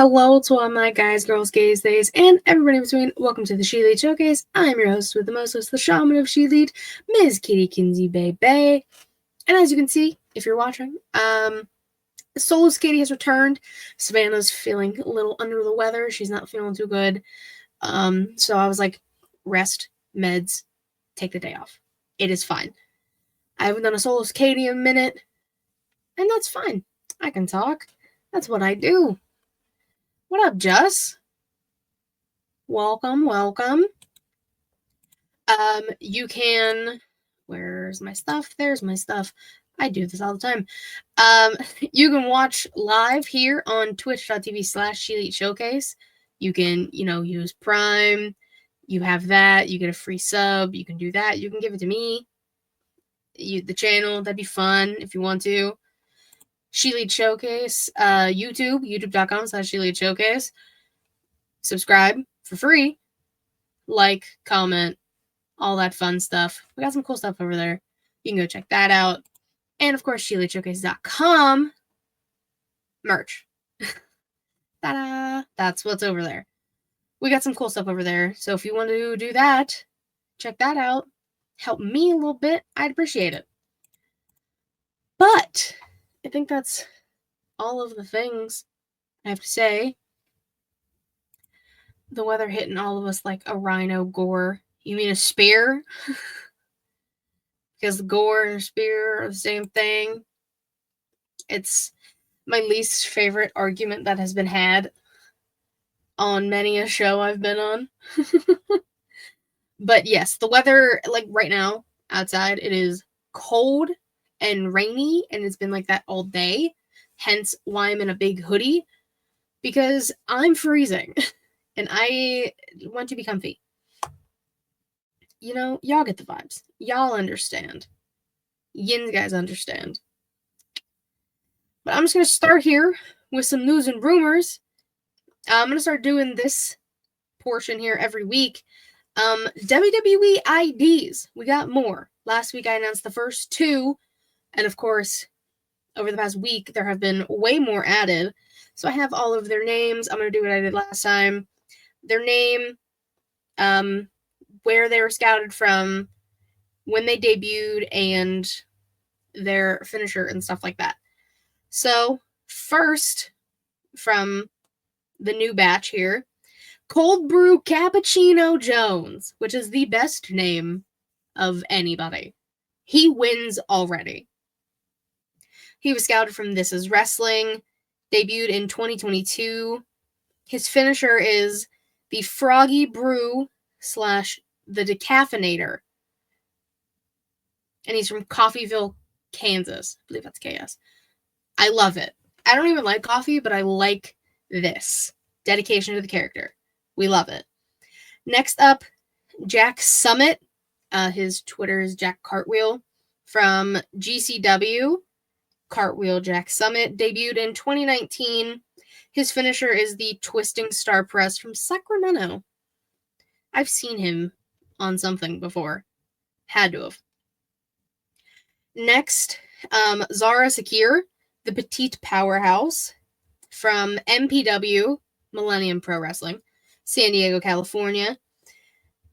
Hello to all my guys, girls, gays, theys, and everybody in between. Welcome to the ShElite Showcase. I'm your host with the most host, the shaman of ShElite, Ms. Kitty Kinsey Bay Bay. And as you can see, if you're watching, Solo SiKatie has returned. Savannah's feeling a little under the weather. She's not feeling too good. So I was like, rest, meds, take the day off. It is fine. I haven't done a Solo SiKatie in a minute, and that's fine. I can talk. That's what I do. What up, Jess? Welcome. You can... Where's my stuff? There's my stuff. I do this all the time. You can watch live here on twitch.tv/ShElite Showcase. You can, use Prime. You have that. You get a free sub. You can do that. You can give it to me. The channel, that'd be fun if you want to. ShElite Showcase, youtube.com/ShElite Showcase. Subscribe for free. Like, comment, all that fun stuff. We got some cool stuff over there. You can go check that out. And of course, ShEliteShowcase.com merch. Ta-da! That's what's over there. We got some cool stuff over there. So if you want to do that, check that out. Help me a little bit. I'd appreciate it. But I think that's all of the things I have to say. The weather hitting all of us like a rhino gore. You mean a spear? Because the gore and a spear are the same thing. It's my least favorite argument that has been had on many a show I've been on. But yes, the weather, like right now, outside, it is cold and rainy, and it's been like that all day. Hence why I'm in a big hoodie. Because I'm freezing. And I want to be comfy. Y'all get the vibes. Y'all understand. Yins guys understand. But I'm just going to start here with some news and rumors. I'm going to start doing this portion here every week. WWE IDs. We got more. Last week I announced the first 2. And of course, over the past week, there have been way more added. So I have all of their names. I'm going to do what I did last time. Their name, where they were scouted from, when they debuted, and their finisher and stuff like that. So, first, from the new batch here, Cold Brew Cappuccino Jones, which is the best name of anybody. He wins already. He was scouted from This Is Wrestling, debuted in 2022. His finisher is the Froggy Brew / the Decaffeinator. And he's from Coffeeville, Kansas. I believe that's KS. I love it. I don't even like coffee, but I like this. Dedication to the character. We love it. Next up, Jack Summit. His Twitter is Jack Cartwheel. From GCW. Cartwheel Jack Summit. Debuted in 2019. His finisher is the Twisting Star Press from Sacramento. I've seen him on something before. Had to have. Next, Zara Sakir, the Petite Powerhouse from MPW, Millennium Pro Wrestling, San Diego, California.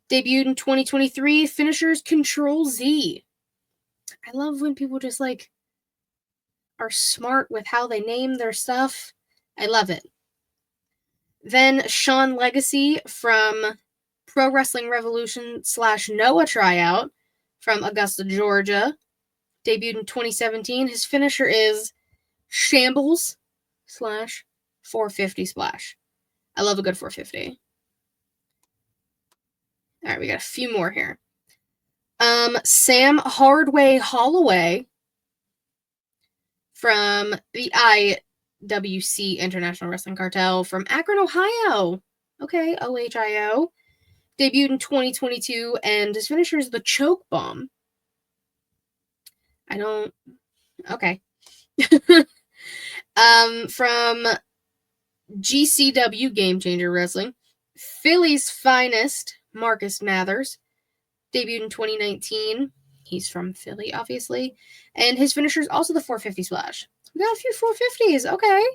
Debuted in 2023. Finishers Control Z. I love when people just are smart with how they name their stuff. I love it. Then Sean Legacy from Pro Wrestling Revolution / Noah Tryout from Augusta, Georgia. Debuted in 2017. His finisher is Shambles / 450 Splash. I love a good 450. Alright, we got a few more here. Sam Hardway Holloway from the IWC International Wrestling Cartel from Akron, Ohio. Okay, OHIO. Debuted in 2022, and his finisher is the Choke Bomb. Okay. From GCW Game Changer Wrestling, Philly's Finest, Marcus Mathers. Debuted in 2019. He's from Philly, obviously. And his finisher is also the 450 Splash. We got a few 450s. Okay.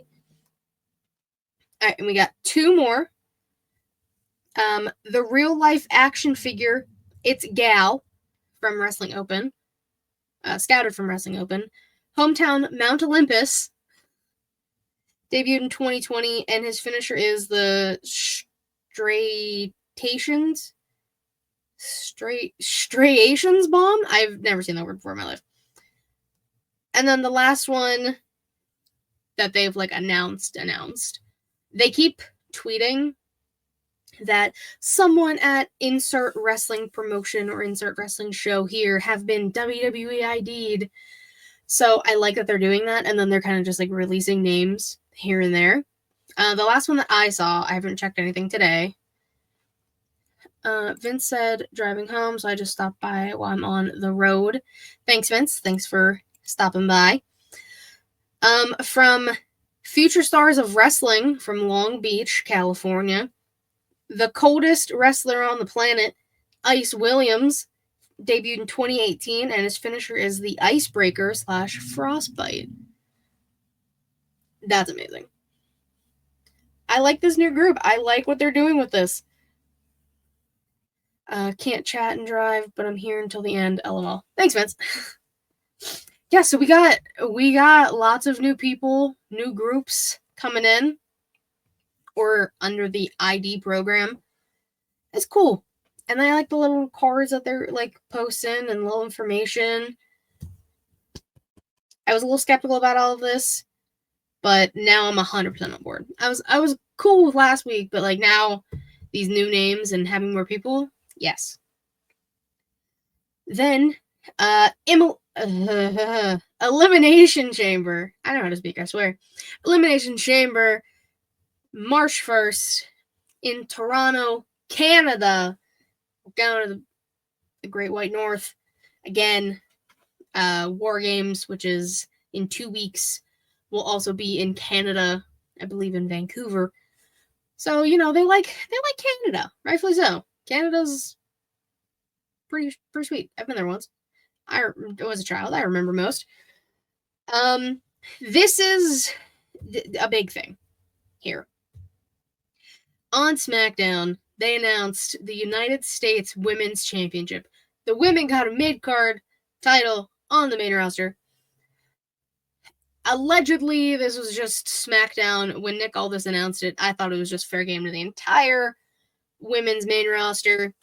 All right, and we got 2 more. The real life action figure, it's Gal from Wrestling Open, scouted from Wrestling Open. Hometown Mount Olympus, debuted in 2020, and his finisher is the Striations bomb. I've never seen that word before in my life. And then the last one that they've like announced. They keep tweeting that someone at insert wrestling promotion or insert wrestling show here have been WWE ID'd. So I like that they're doing that, and then they're kind of just like releasing names here and there. The last one that I saw, I haven't checked anything today. Vince said driving home, so I just stopped by while I'm on the road. Thanks, Vince. Thanks for stopping by. From Future Stars of Wrestling from Long Beach, California, the coldest wrestler on the planet, Ice Williams, debuted in 2018, and his finisher is the Icebreaker / Frostbite. That's amazing. I like this new group. I like what they're doing with this. Can't chat and drive, but I'm here until the end. LOL. Thanks, Vince. Yeah, so we got lots of new people, new groups coming in, or under the ID program. It's cool. And I like the little cards that they're like posting and little information. I was a little skeptical about all of this, but now I'm 100% on board. I was cool with last week, but like now these new names and having more people, yes. Then Elimination Chamber. I know how to speak, I swear. Elimination Chamber, March 1st in Toronto, Canada. Down to the Great White North. Again, WarGames, which is in 2 weeks, will also be in Canada, I believe in Vancouver. So, you know, they like Canada, rightfully so. Canada's pretty sweet. I've been there once. I was a child. I remember most. This is a big thing here. On SmackDown, they announced the United States Women's Championship. The women got a mid-card title on the main roster. Allegedly, this was just SmackDown. When Nick Aldis announced it, I thought it was just fair game to the entire women's main roster.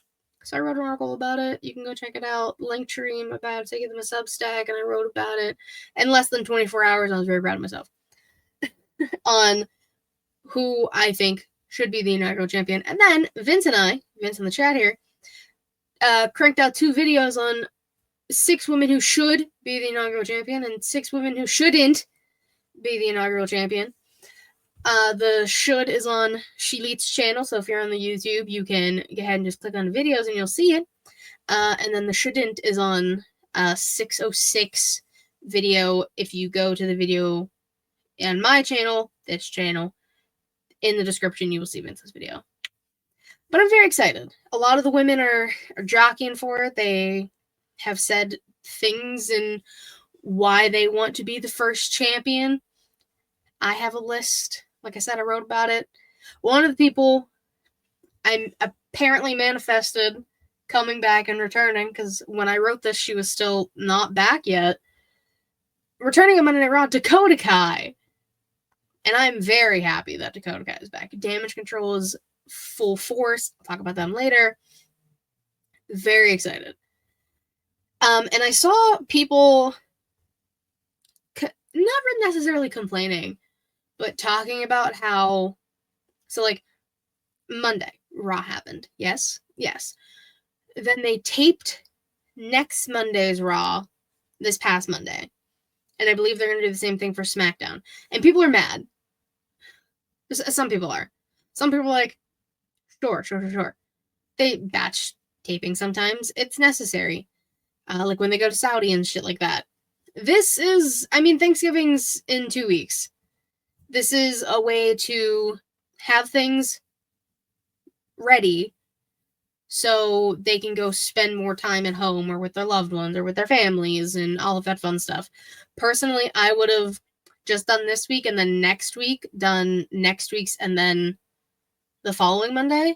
So I wrote an article about it. You can go check it out. Linktree about it. I gave them a Substack, and I wrote about it. In less than 24 hours, I was very proud of myself. On who I think should be the inaugural champion. And then Vince in the chat here, cranked out 2 videos on 6 women who should be the inaugural champion and 6 women who shouldn't be the inaugural champion. The should is on ShElite's channel, so if you're on the YouTube, you can go ahead and just click on the videos and you'll see it. And then the shouldn't is on 606 video. If you go to the video on my channel, this channel, in the description, you will see Vince's video. But I'm very excited. A lot of the women are jockeying for it. They have said things and why they want to be the first champion. I have a list. Like I said, I wrote about it. One of the people I apparently manifested coming back and returning, because when I wrote this, she was still not back yet. Returning on Monday Night Raw, Dakota Kai. And I'm very happy that Dakota Kai is back. Damage Control is full force. I'll talk about them later. Very excited. And I saw people never necessarily complaining, but talking about how, so like Monday, Raw happened. Yes. Then they taped next Monday's Raw this past Monday. And I believe they're going to do the same thing for SmackDown. And people are mad. Some people are. Some people are like, sure. They batch taping sometimes. It's necessary. Like when they go to Saudi and shit like that. This is, Thanksgiving's in 2 weeks. This is a way to have things ready so they can go spend more time at home or with their loved ones or with their families and all of that fun stuff. Personally, I would have just done this week, and then next week done next week's, and then the following Monday.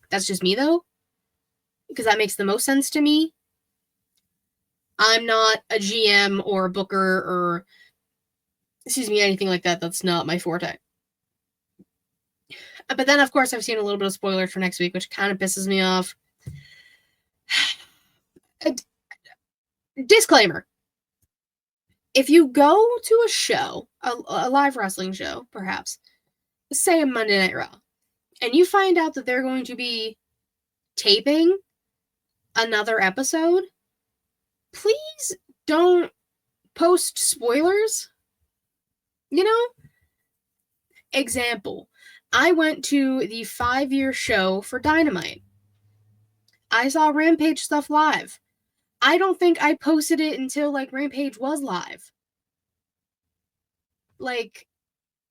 That's just me, though, because that makes the most sense to me. I'm not a GM or a booker or, anything like that. That's not my forte. But then, of course, I've seen a little bit of spoilers for next week, which kind of pisses me off. Disclaimer. If you go to a show, a live wrestling show, perhaps, say a Monday Night Raw, and you find out that they're going to be taping another episode, please don't post spoilers. You know? Example. I went to the 5-year show for Dynamite. I saw Rampage stuff live. I don't think I posted it until, like, Rampage was live. Like,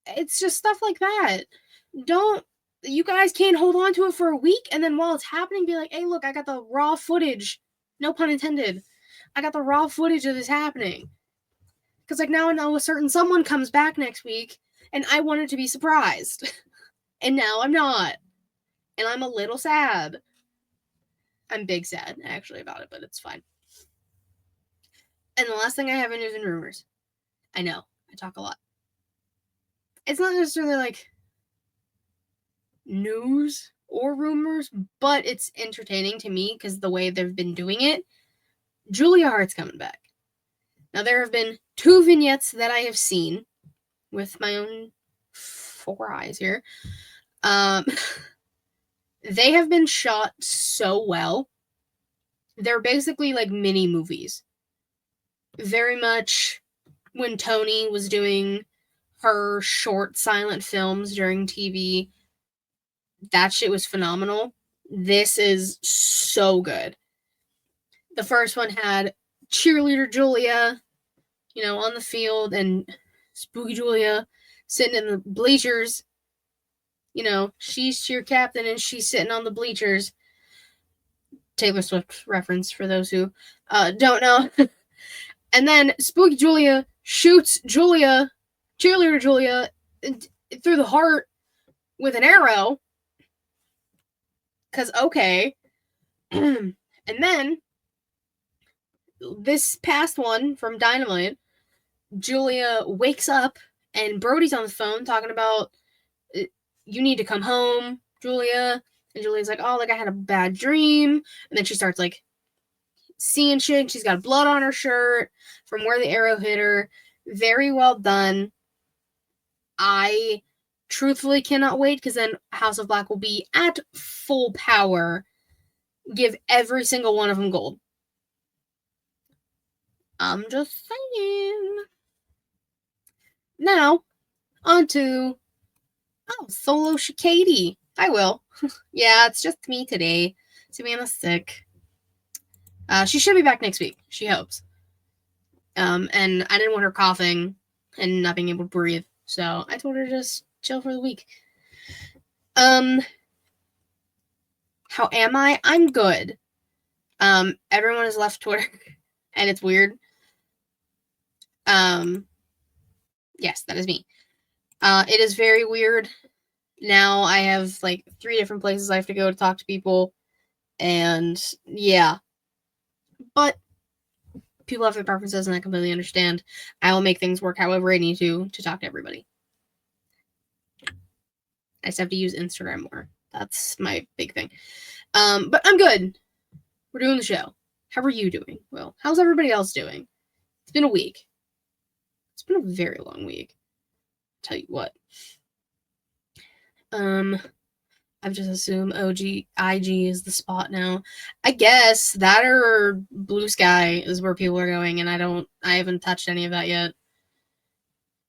it's just stuff like that. You guys can't hold on to it for a week, and then while it's happening, be like, hey, look, I got the raw footage. No pun intended. I got the raw footage of this happening. Because, like, now I know a certain someone comes back next week, and I wanted to be surprised. And now I'm not. And I'm a little sad. I'm big sad, actually, about it, but it's fine. And the last thing I have in news and rumors. I know, I talk a lot. It's not necessarily, like, news or rumors, but it's entertaining to me because the way they've been doing it. Julia Hart's coming back. Now, there have been 2 vignettes that I have seen with my own 4 eyes here. They have been shot so well. They're basically like mini movies. Very much when Tony was doing her short silent films during TV, that shit was phenomenal. This is so good. The first one had cheerleader Julia, on the field, and spooky Julia sitting in the bleachers. She's cheer captain and she's sitting on the bleachers. Taylor Swift reference for those who don't know. And then spooky Julia shoots cheerleader Julia, through the heart with an arrow. Because, okay. And then, this past one from Dynamite, Julia wakes up and Brody's on the phone talking about, you need to come home, Julia. And Julia's like, oh, like I had a bad dream. And then she starts like seeing shit. And she's got blood on her shirt from where the arrow hit her. Very well done. I truthfully cannot wait because then House of Black will be at full power. Give every single one of them gold. I'm just saying. Now, on to solo SiKatie. I will. Yeah, it's just me today. Savannah's sick. She should be back next week. She hopes. And I didn't want her coughing and not being able to breathe. So I told her to just chill for the week. How am I? I'm good. Everyone has left Twitter. And it's weird. Yes, that is me. It is very weird. Now I have like 3 different places I have to go to talk to people. And yeah. But people have their preferences and I completely understand. I will make things work however I need to talk to everybody. I just have to use Instagram more. That's my big thing. But I'm good. We're doing the show. How are you doing? Well, how's everybody else doing? It's been a week. It's been a very long week. I'll tell you what. I've just assumed IG is the spot now. I guess that or Blue Sky is where people are going, and I haven't touched any of that yet.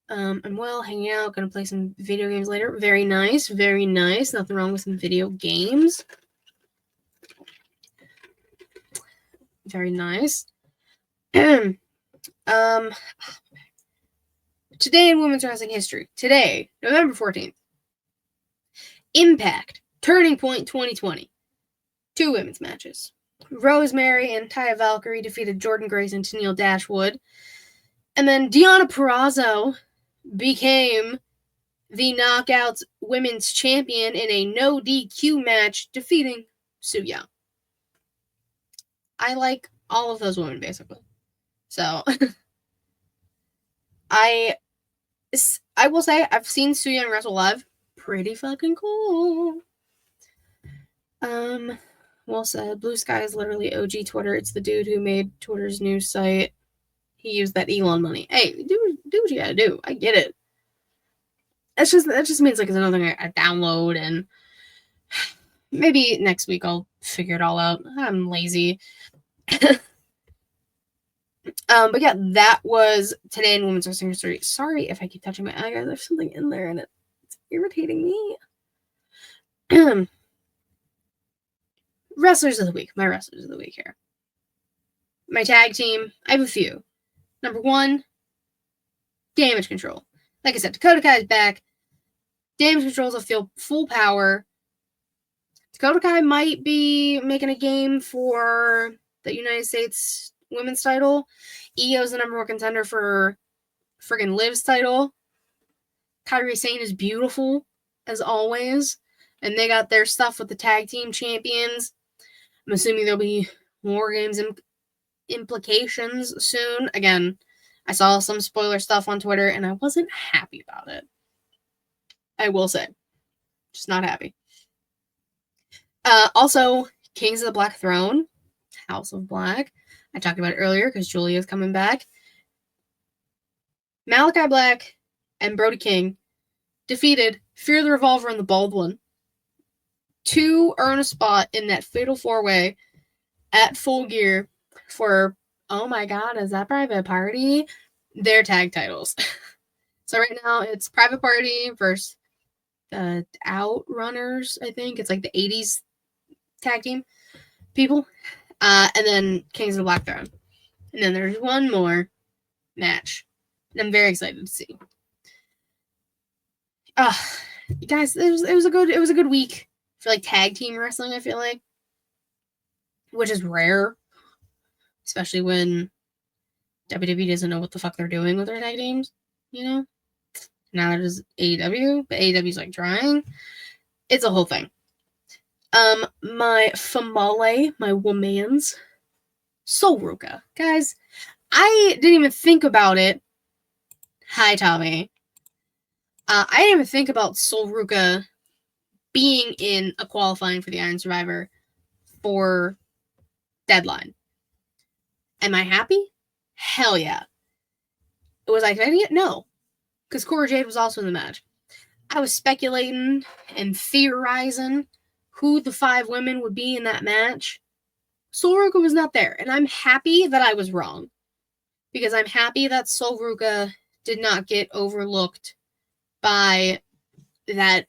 I'm hanging out, gonna play some video games later. Very nice, very nice. Nothing wrong with some video games. Very nice. Today in women's wrestling history. Today, November 14th. Impact Turning Point 2020. 2 women's matches. Rosemary and Taya Valkyrie defeated Jordan Grace and Tennille Dashwood. And then Deonna Purrazzo became the Knockouts Women's Champion in a no DQ match, defeating Suya. I like all of those women, basically. So, I will say, I've seen Suya wrestle live. Pretty fucking cool. Well said. Blue Sky is literally OG Twitter. It's the dude who made Twitter's news site. He used that Elon money. Hey, do what you gotta do. I get it. That just means like it's another thing I download, and maybe next week I'll figure it all out. I'm lazy. But yeah, that was today in Women's Wrestling History. Sorry if I keep touching my eye, guys. There's something in there and it's irritating me. Wrestlers of the week. My wrestlers of the week here. My tag team. I have a few. Number 1, Damage Control. Like I said, Dakota Kai is back. Damage Control will full power. Dakota Kai might be making a game for the United States Women's title. Io's the number 1 contender for friggin' Liv's title. Kairi Sane is beautiful, as always. And they got their stuff with the tag team champions. I'm assuming there'll be WarGames implications soon. Again, I saw some spoiler stuff on Twitter, and I wasn't happy about it. I will say. Just not happy. Also, Kings of the Black Throne, House of Black. I talked about it earlier because Julia's coming back. Malachi Black and Brody King defeated Fear the Revolver and the Bald One to earn a spot in that Fatal 4-Way at Full Gear for, oh my god, is that Private Party? Their tag titles. So right now it's Private Party versus the Outrunners, I think. It's like the 80s tag team people. And then Kings of the Black Throne. And then there's one more match. And I'm very excited to see. Guys, it was a good week for like tag team wrestling, I feel like. Which is rare. Especially when WWE doesn't know what the fuck they're doing with their tag teams, you know? Now there's AEW, but AEW's like trying. It's a whole thing. My famale, my womans, Sol Ruka. Guys, I didn't even think about it. Hi, Tommy. I didn't even think about Sol Ruka being in a qualifying for the Iron Survivor for Deadline. Am I happy? Hell yeah. Was I expecting it? No. Because Cora Jade was also in the match. I was speculating and theorizing who the 5 women would be in that match. Sol Ruka was not there. And I'm happy that I was wrong. Because I'm happy that Sol Ruka did not get overlooked by that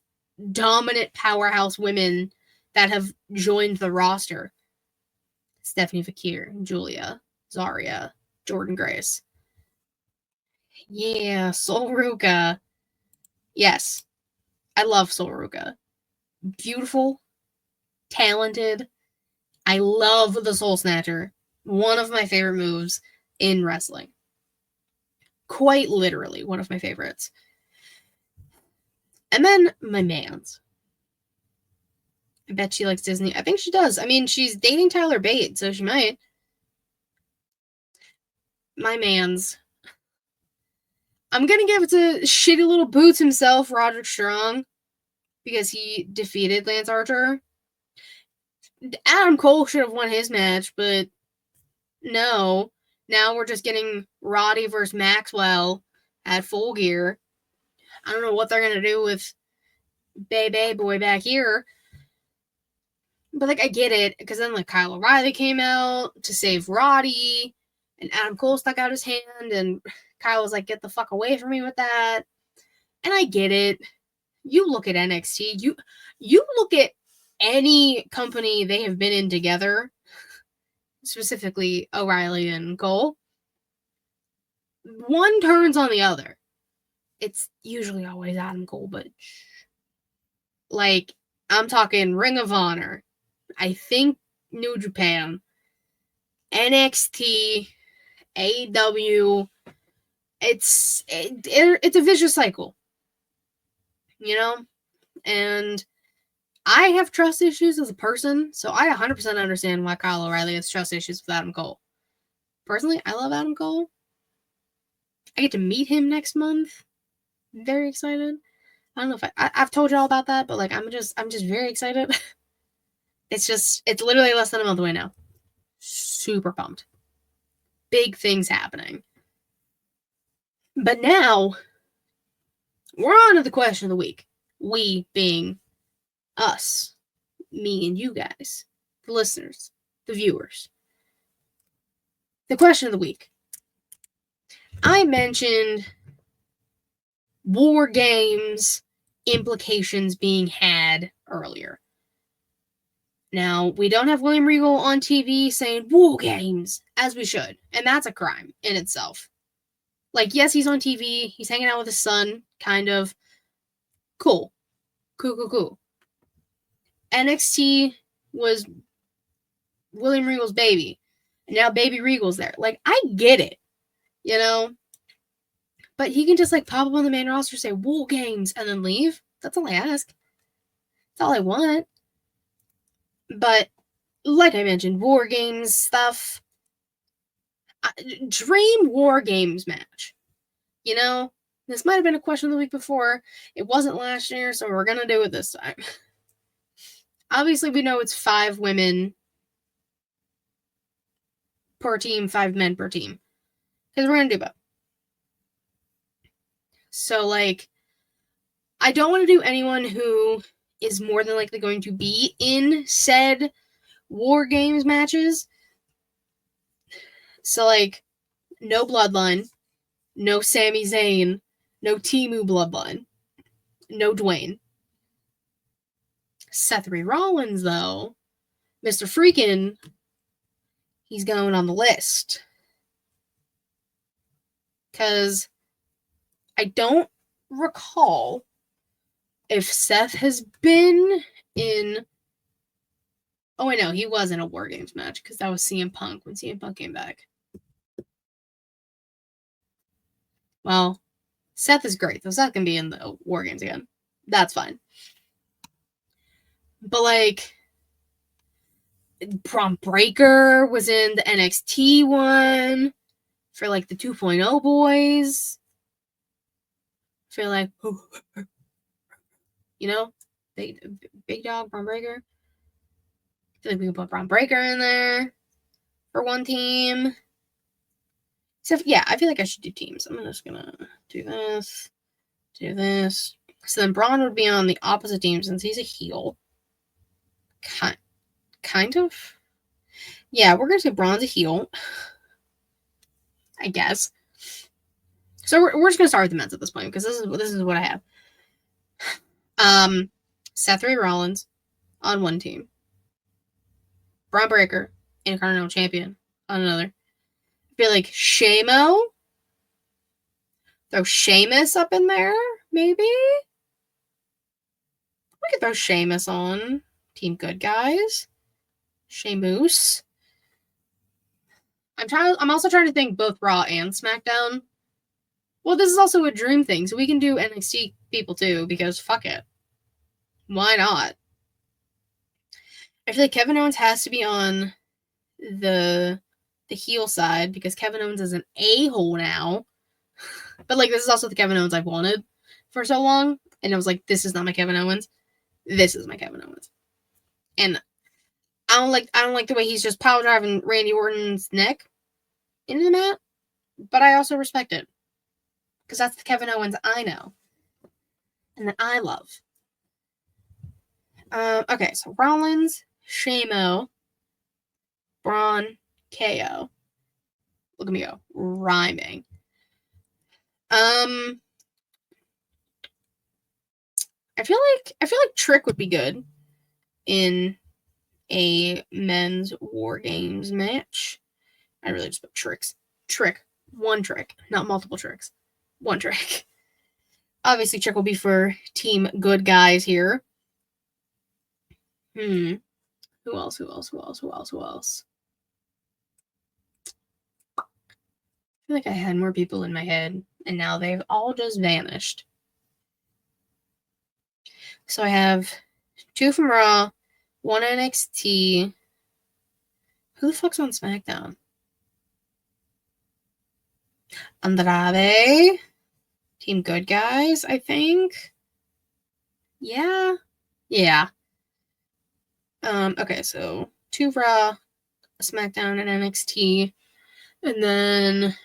dominant powerhouse women that have joined the roster. Stephanie Fakir, Julia, Zarya, Jordan Grace. Yeah, Sol Ruka. Yes. I love Sol Ruka. Beautiful. Talented. I love the Soul Snatcher. One of my favorite moves in wrestling. Quite literally one of my favorites. And then my mans. I bet she likes Disney. I think she does. I mean, she's dating Tyler Bate, so she might. My mans. I'm going to give it to shitty little boots himself, Roderick Strong, because he defeated Lance Archer. Adam Cole should have won his match, but no. Now we're just getting Roddy versus Maxwell at Full Gear. I don't know what they're going to do with Bay Boy back here. But, like, I get it, because then, like, Kyle O'Reilly came out to save Roddy, and Adam Cole stuck out his hand, and Kyle was like, get the fuck away from me with that. And I get it. You look at NXT, you look at any company they have been in together, specifically O'Reilly and Cole, one turns on the other. It's usually always Adam Cole, but like, I'm talking Ring of Honor, I think New Japan, NXT, AEW, it's a vicious cycle, you know? And I have trust issues as a person, so I 100% understand why Kyle O'Reilly has trust issues with Adam Cole. Personally, I love Adam Cole. I get to meet him next month. Very excited. I don't know if I've told y'all about that, but like I'm just very excited. It's literally less than a month away now. Super pumped. Big things happening. But now we're on to the question of the week. We being us, me and you guys, the listeners, the viewers. The question of the week. I mentioned WarGames implications being had earlier. Now, we don't have William Regal on TV saying WarGames, as we should, and that's a crime in itself. Like, yes, he's on TV, he's hanging out with his son, kind of. Cool. Cool. NXT was William Regal's baby, and now Baby Regal's there. Like, I get it, you know? But he can just, like, pop up on the main roster, say, WarGames, and then leave. That's all I ask. That's all I want. But, like I mentioned, WarGames stuff. Dream WarGames match. You know? This might have been a question of the week before. It wasn't last year, so we're going to do it this time. Obviously, we know it's 5 women per team, 5 men per team. Because we're going to do both. So, like, I don't want to do anyone who is more than likely going to be in said WarGames matches. So, like, no Bloodline, no Sami Zayn, no Timu Bloodline, no Dwayne. Seth Rollins, though, Mr. Freakin', he's going on the list. Because I don't recall if Seth has been in... Oh, I know, he was in a WarGames match, because that was CM Punk, when CM Punk came back. Well, Seth is great, so Seth can be in the WarGames again. That's fine. But, like, Braun Breaker was in the NXT one for, like, the 2.0 boys. I feel like, you know, big dog, Braun Breaker. I feel like we can put Braun Breaker in there for one team. So, yeah, I feel like I should do teams. I'm just gonna do this. So then Braun would be on the opposite team since he's a heel. Kind of. Yeah, we're gonna say Braun's a heel. I guess. So we're just gonna start with the men's at this point because this is what I have. Seth Rollins on one team. Braun Breaker, Intercontinental Champion, on another. I feel like Shamo. Throw Sheamus up in there, maybe. We could throw Sheamus on Team Good Guys. Sheamus. I'm also trying to think both Raw and SmackDown. Well, this is also a dream thing, so we can do NXT people too, because fuck it. Why not? I feel like Kevin Owens has to be on the heel side, because Kevin Owens is an a-hole now. But, like, this is also the Kevin Owens I've wanted for so long, and I was like, this is not my Kevin Owens. This is my Kevin Owens. And I don't like the way he's just power driving Randy Orton's neck into the mat, but I also respect it. Because that's the Kevin Owens I know. And that I love. Okay, so Rollins, Shamo, Braun, KO. Look at me go. Rhyming. I feel like Trick would be good in a men's WarGames match. I really just put tricks. Trick. One trick. Not multiple tricks. One trick. Obviously, Trick will be for Team Good Guys here. Who else? feel like I had more people in my head, and now they've all just vanished. So I have 2 from Raw, 1 NXT. Who the fuck's on SmackDown? Andrade. Team Good Guys, I think. Yeah. Yeah. Okay, so 2 Raw, SmackDown, and NXT. And then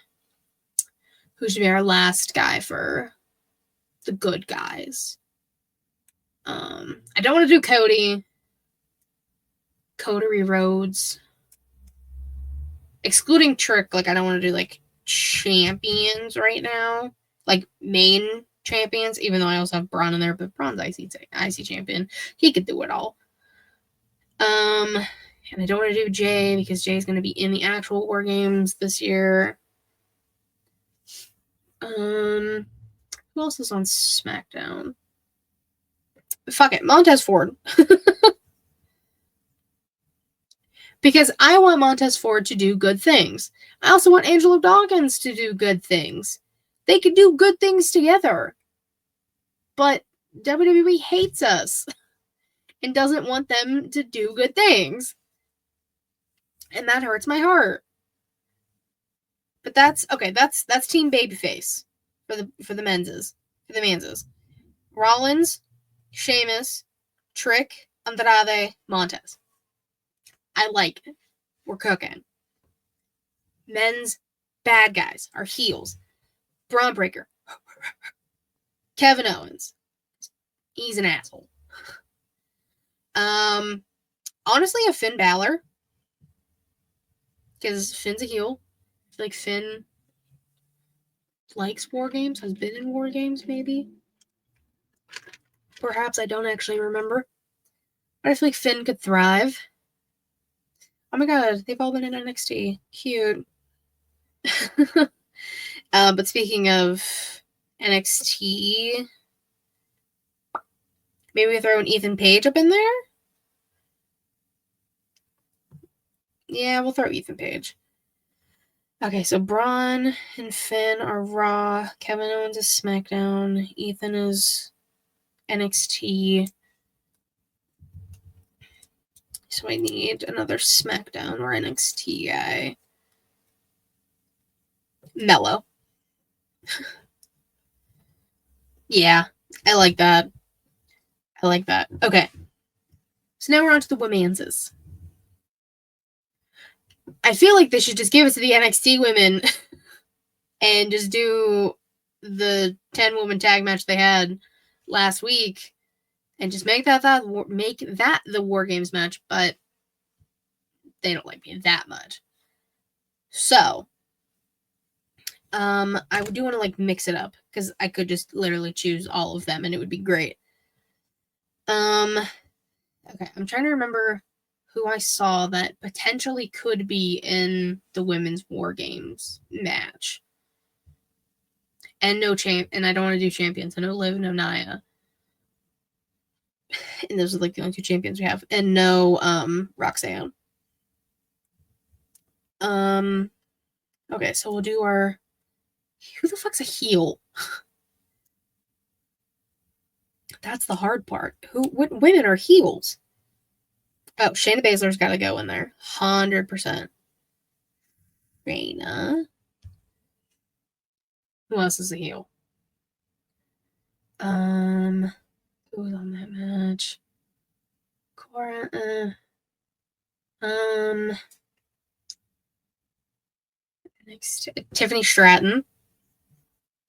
who should be our last guy for the Good Guys? I don't want to do Cody. Cody Rhodes. Excluding Trick, like I don't want to do like champions right now. Like main champions, even though I also have Braun in there, but Braun's IC champion. He could do it all. And I don't want to do Jay because Jay's going to be in the actual WarGames this year. Who else is on SmackDown? Fuck it, Montez Ford. Because I want Montez Ford to do good things. I also want Angelo Dawkins to do good things. They could do good things together. But WWE hates us and doesn't want them to do good things. And that hurts my heart. But that's okay, that's Team Babyface for the menses. For the manses. Rollins, Sheamus, Trick, Andrade, Montez. I like it. We're cooking. Men's bad guys are heels. Braun Breaker. Kevin Owens. He's an asshole. Honestly, a Finn Balor. Because Finn's a heel. I feel like Finn likes WarGames, has been in WarGames, maybe. Perhaps, I don't actually remember. But I feel like Finn could thrive. Oh my god, they've all been in NXT. Cute. But speaking of NXT, maybe we throw an Ethan Page up in there? Yeah, we'll throw Ethan Page. Okay, so Braun and Finn are Raw. Kevin Owens is SmackDown. Ethan is NXT. So I need another SmackDown or NXT guy. Mello. Yeah, I like that. I like that. Okay. So now we're on to the women's. I feel like they should just give it to the NXT women and just do the 10-woman tag match they had last week and just make that the WarGames match, but they don't like me that much. So, I do want to like mix it up because I could just literally choose all of them and it would be great. Okay, I'm trying to remember who I saw that potentially could be in the women's WarGames match. And and I don't want to do champions. I know Liv, no Nia. And those are like the only 2 champions we have. And no Roxanne. Okay, so we'll do our who the fuck's a heel? That's the hard part. What women are heels? Oh, Shayna Baszler's got to go in there. 100%. Shayna. Who else is a heel? Who was on that match? Cora. Next, Tiffany Stratton.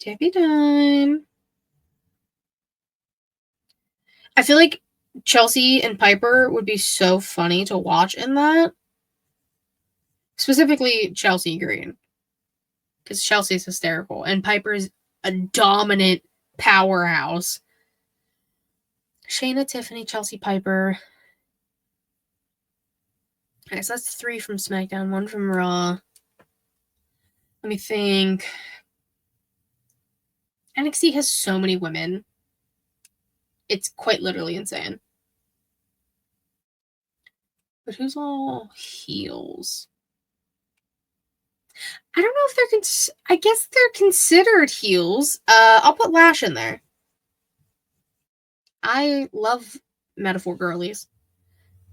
Tiffy time. I feel like Chelsea and Piper would be so funny to watch in that. Specifically, Chelsea Green. Because Chelsea's hysterical. And Piper's a dominant powerhouse. Shayna, Tiffany, Chelsea, Piper. Okay, so that's 3 from SmackDown, 1 from Raw. Let me think. NXT has so many women. It's quite literally insane. But who's all heels? I don't know if they're I guess they're considered heels. I'll put Lash in there. I love metaphor girlies.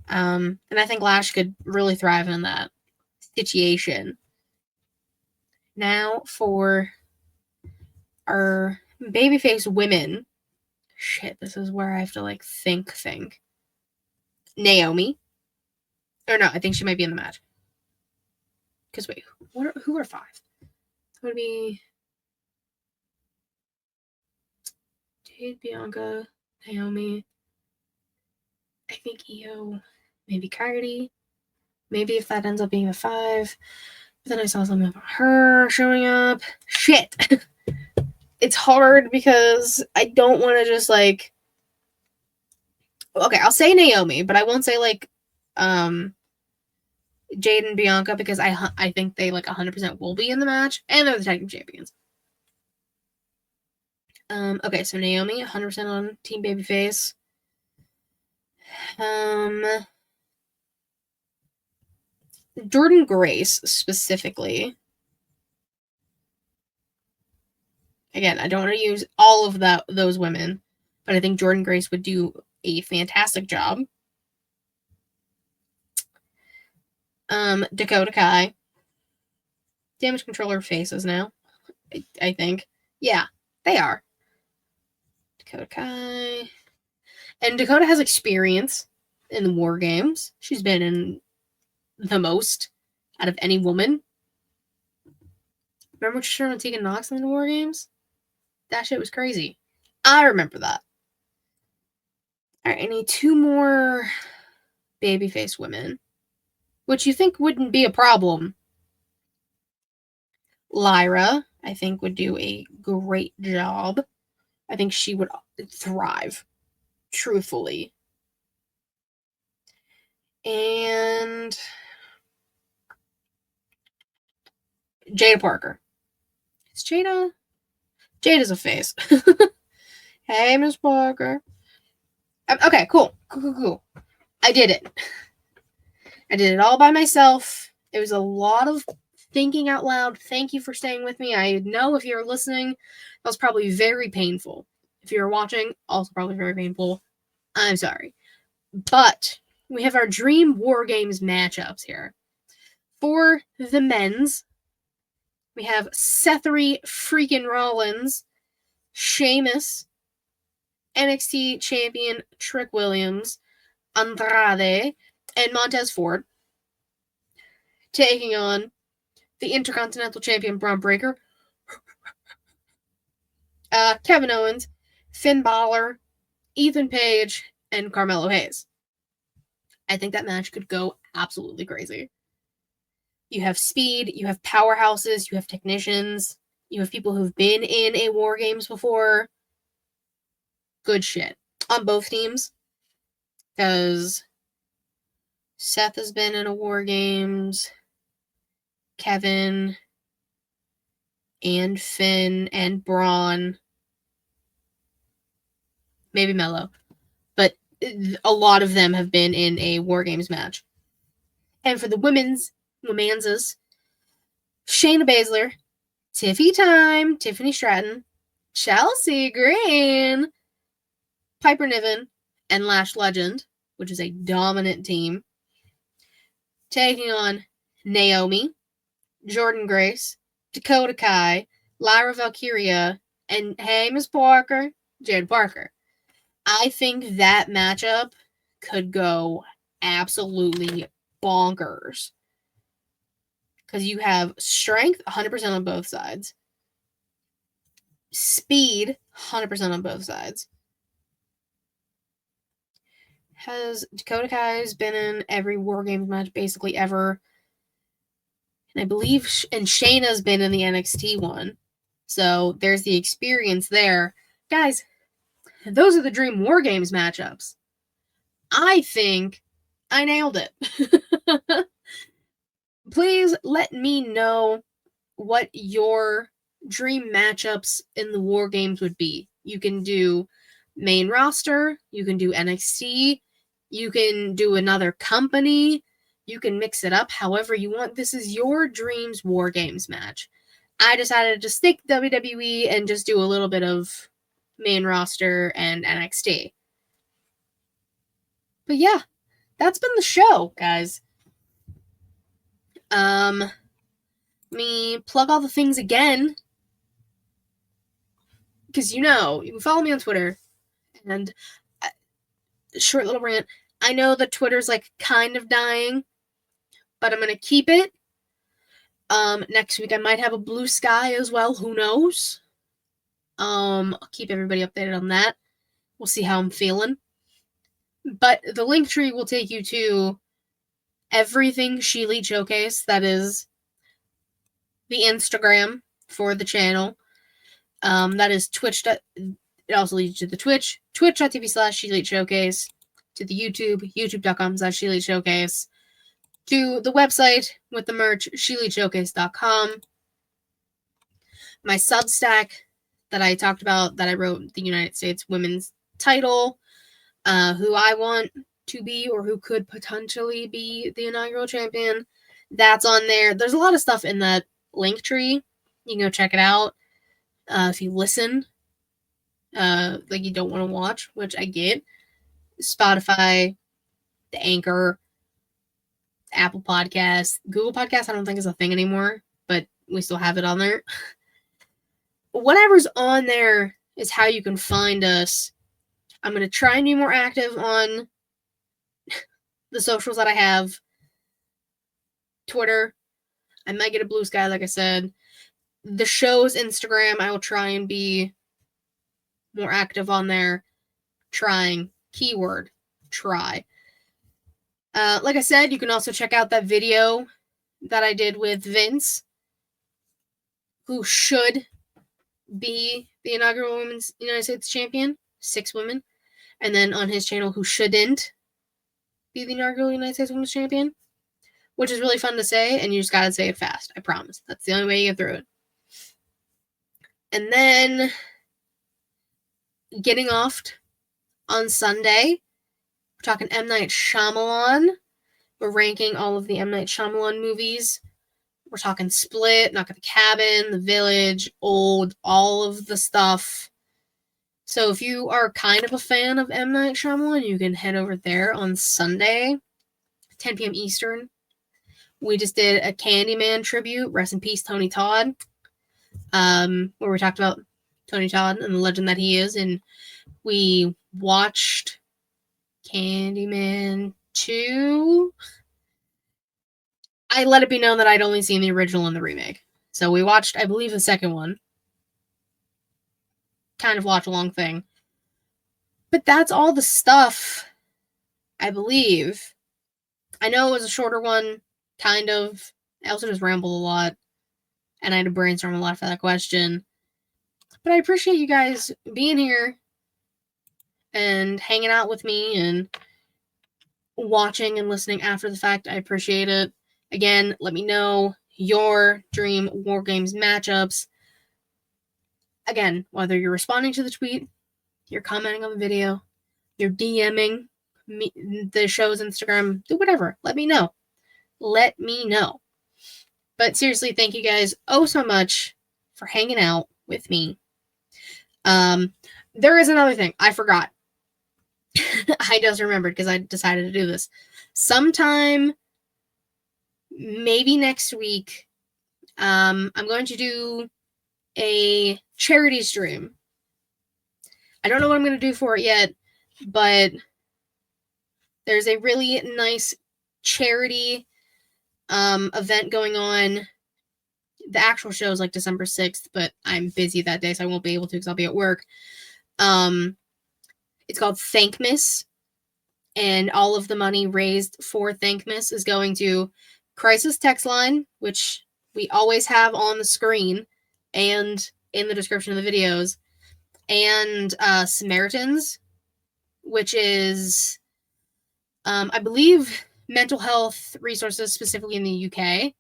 And I think Lash could really thrive in that situation. Now for our babyface women. Shit, this is where I have to like think. Naomi. Or no, I think she might be in the match. Because wait, who are 5? It would be Jade, Bianca, Naomi. I think Io, maybe Kyrie. Maybe if that ends up being a 5. But then I saw something about her showing up. Shit. It's hard because I don't want to just like. Okay, I'll say Naomi, but I won't say like Jade and Bianca because I think they like 100% will be in the match and they're the tag team champions. Okay, so Naomi 100% on Team Babyface. Jordan Grace specifically. Again, I don't want to use all of those women, but I think Jordan Grace would do a fantastic job. Dakota Kai. Damage controller faces now. I think. Yeah, they are. Dakota Kai. And Dakota has experience in the WarGames. She's been in the most out of any woman. Remember when she turned on Tegan Nox in the WarGames? That shit was crazy. I remember that. Alright, I need 2 more babyface women. Which you think wouldn't be a problem. Lyra, I think, would do a great job. I think she would thrive. Truthfully. And Jada Parker. Is Jada? Jada's a face. Hey, Miss Parker. Okay, cool. I did it. I did it all by myself. It was a lot of thinking out loud. Thank you for staying with me. I know if you're listening, that was probably very painful. If you're watching, also probably very painful. I'm sorry. But we have our Dream WarGames matchups here. For the men's, we have Sethery freaking Rollins, Sheamus, NXT champion Trick Williams, Andrade, and Montez Ford, taking on the Intercontinental Champion Braun Breaker, Kevin Owens, Finn Balor, Ethan Page, and Carmelo Hayes. I think that match could go absolutely crazy. You have speed, you have powerhouses, you have technicians, you have people who've been in a WarGames before. Good shit on both teams. Because Seth has been in a WarGames, Kevin and Finn and Braun, maybe Mello, but a lot of them have been in a WarGames match. And for the women's, Shayna Baszler, Tiffany Stratton, Chelsea Green, Piper Niven, and Lash Legend, which is a dominant team, taking on Naomi, Jordan Grace, Dakota Kai, Lyra Valkyria, and hey, Miss Parker, Jade Parker. I think that matchup could go absolutely bonkers. Because you have strength 100% on both sides. Speed 100% on both sides. Has Dakota Kai's been in every WarGames match basically ever. And I believe Shayna's been in the NXT one. So there's the experience there. Guys, those are the Dream WarGames matchups. I think I nailed it. Please let me know what your dream matchups in the WarGames would be. You can do main roster, you can do NXT, you can do another company, You can mix it up however you want. This is your dreams WarGames match. I decided to stick WWE and just do a little bit of main roster and NXT. But yeah, that's been the show, guys. Let me plug all the things again. Because you can follow me on Twitter. And short little rant. I know that Twitter's like kind of dying, but I'm going to keep it. Next week I might have a blue sky as well. Who knows? I'll keep everybody updated on that. We'll see how I'm feeling. But the link tree will take you to everything ShElite Showcase. That is the Instagram for the channel. That is Twitch. It also leads you to the Twitch, twitch.tv/ShElite Showcase, to the YouTube, youtube.com/ShElite Showcase, to the website with the merch, ShEliteShowcase.com. My Substack that I talked about, that I wrote the United States women's title, who I want to be or who could potentially be the inaugural champion. That's on there. There's a lot of stuff in that link tree. You can go check it out. If you listen, like you don't want to watch, which I get. Spotify, the Anchor, Apple Podcasts, Google Podcasts, I don't think is a thing anymore, but we still have it on there. Whatever's on there is how you can find us. I'm going to try and be more active on the socials that I have. Twitter. I might get a blue sky, like I said. The show's Instagram, I will try and be more active on there. Trying. Keyword. Try. Like I said, you can also check out that video that I did with Vince, who should be the inaugural Women's United States Champion. 6 women. And then on his channel, who shouldn't be the inaugural United States Women's Champion. Which is really fun to say, and you just gotta say it fast. I promise. That's the only way you get through it. And then getting off on Sunday, we're talking M. Night Shyamalan. We're ranking all of the M. Night Shyamalan movies. We're talking Split, Knock at the Cabin, The Village, Old, all of the stuff. So if you are kind of a fan of M. Night Shyamalan, you can head over there on Sunday, 10 p.m. Eastern. We just did a Candyman tribute. Rest in peace, Tony Todd. Where we talked about Tony Todd and the legend that he is. And we watched Candyman 2. I let it be known that I'd only seen the original and the remake. So we watched, I believe, the second one. Kind of watch-along thing. But that's all the stuff, I believe. I know it was a shorter one, kind of. I also just rambled a lot. And I had to brainstorm a lot for that question. But I appreciate you guys being here and hanging out with me and watching and listening after the fact. I appreciate it. Again, let me know your dream WarGames matchups. Again, whether you're responding to the tweet, you're commenting on the video, you're DMing me, the show's Instagram, do whatever. Let me know. Let me know. But seriously, thank you guys so much for hanging out with me. There is another thing. I forgot. I just remembered because I decided to do this. Sometime, maybe next week, I'm going to do a charity stream. I don't know what I'm going to do for it yet, but there's a really nice charity event going on. The actual show is like December 6th, but I'm busy that day, so I won't be able to because I'll be at work. It's called Thankmas, and all of the money raised for Thankmas is going to Crisis Text Line, which we always have on the screen and in the description of the videos, and Samaritans, which is, I believe, mental health resources specifically in the UK.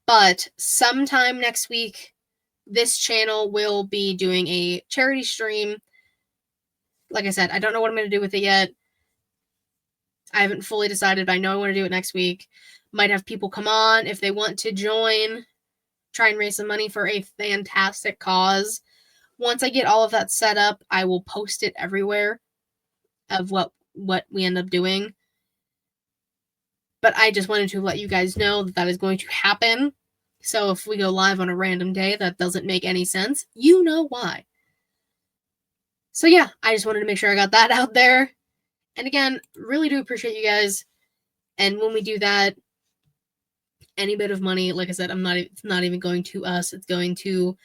But sometime next week, this channel will be doing a charity stream. Like I said, I don't know what I'm going to do with it yet. I haven't fully decided, but I know I want to do it next week. Might have people come on if they want to join, try and raise some money for a fantastic cause. Once I get all of that set up, I will post it everywhere of what we end up doing. But I just wanted to let you guys know that that is going to happen. So if we go live on a random day that doesn't make any sense, you know why. So yeah, I just wanted to make sure I got that out there. And again, really do appreciate you guys. And when we do that, any bit of money, like I said, it's not even going to us. It's going to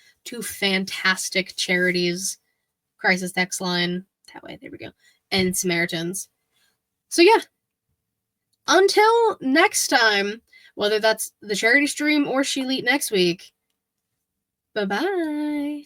fantastic charities, Crisis Text Line, that way, there we go, and Samaritans. So yeah, until next time, whether that's the charity stream or ShElite next week, bye-bye.